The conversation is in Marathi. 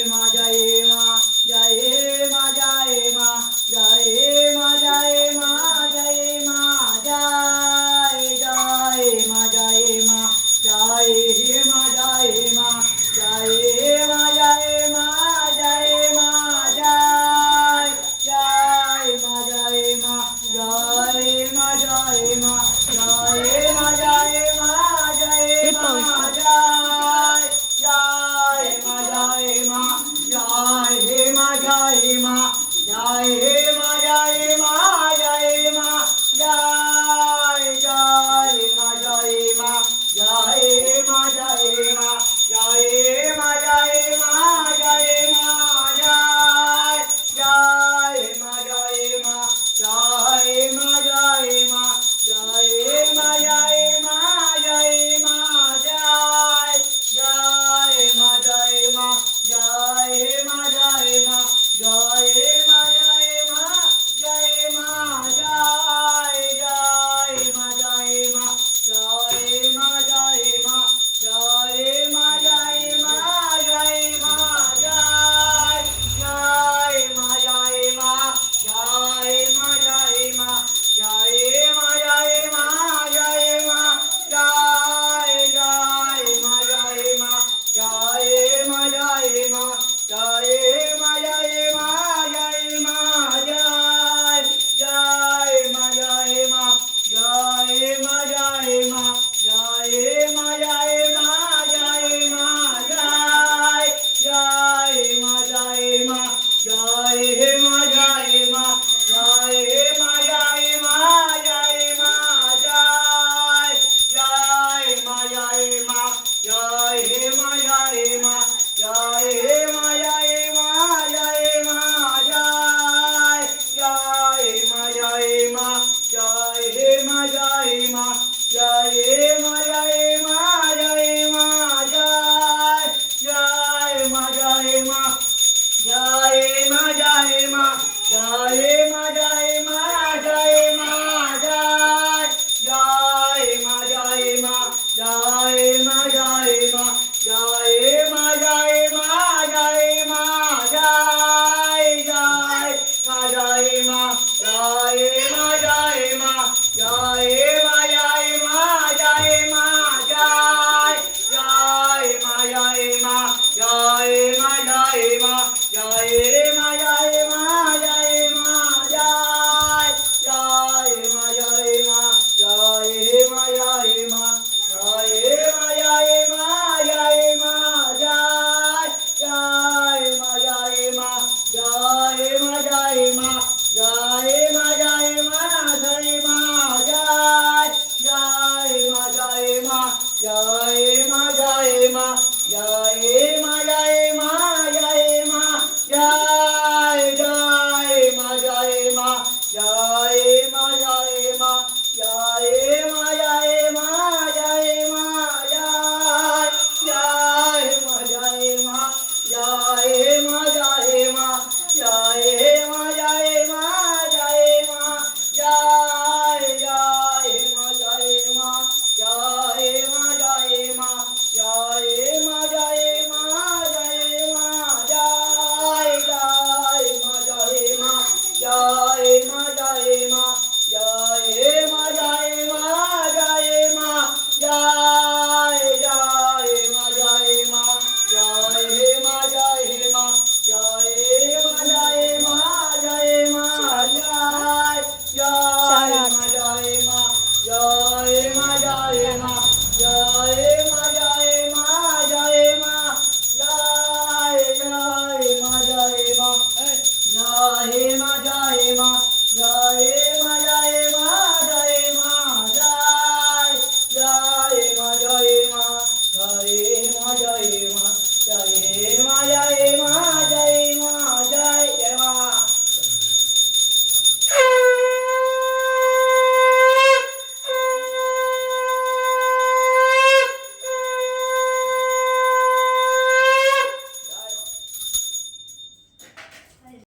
मा जय मा जय मा जय मा जय मा जय मा जय मा जय जय मा जय मा जय मा जय मा जय मा जय मा जय मा जय जय मा जय मा जय मा जय मा जय मा जय मा जय मा जय जय मा जय मा जय मा जय मा जय मा जय मा जय मा जय जय मा जय मा जय मा जय मा जय मा जय मा जय मा जय जय मा जय मा जय मा जय मा जय मा जय मा जय मा जय जय मा जय मा जय मा जय मा जय मा जय मा जय मा जय जय मा जय मा जय मा जय मा जय मा जय मा जय मा जय जय मा जय मा जय मा जय मा जय मा जय मा जय मा जय जय मा जय मा जय मा जय मा जय मा जय मा जय मा जय जय मा जय मा जय मा जय मा जय मा जय मा जय मा जय जय मा जय मा जय मा जय मा जय मा जय मा जय मा जय जय मा जय मा जय मा जय मा जय मा जय मा जय मा जय जय मा जय मा जय मा जय मा जय मा जय मा जय मा जय जय मा जय मा जय मा जय मा जय मा जय मा जय मा जय जय मा जय मा जय मा जय मा जय मा जय मा जय मा जय जय मा जय मा जय मा जय मा जय मा जय मा जय मा जय जय मा जय मा जय मा जय मा जय मा जय मा जय मा जय जय मा जय मा जय मा जय मा जय मा जय मा जय मा जय जय मा जय मा जय मा जय मा जय मा जय मा जय मा जय जय मा जय मा जय मा जय मा जय मा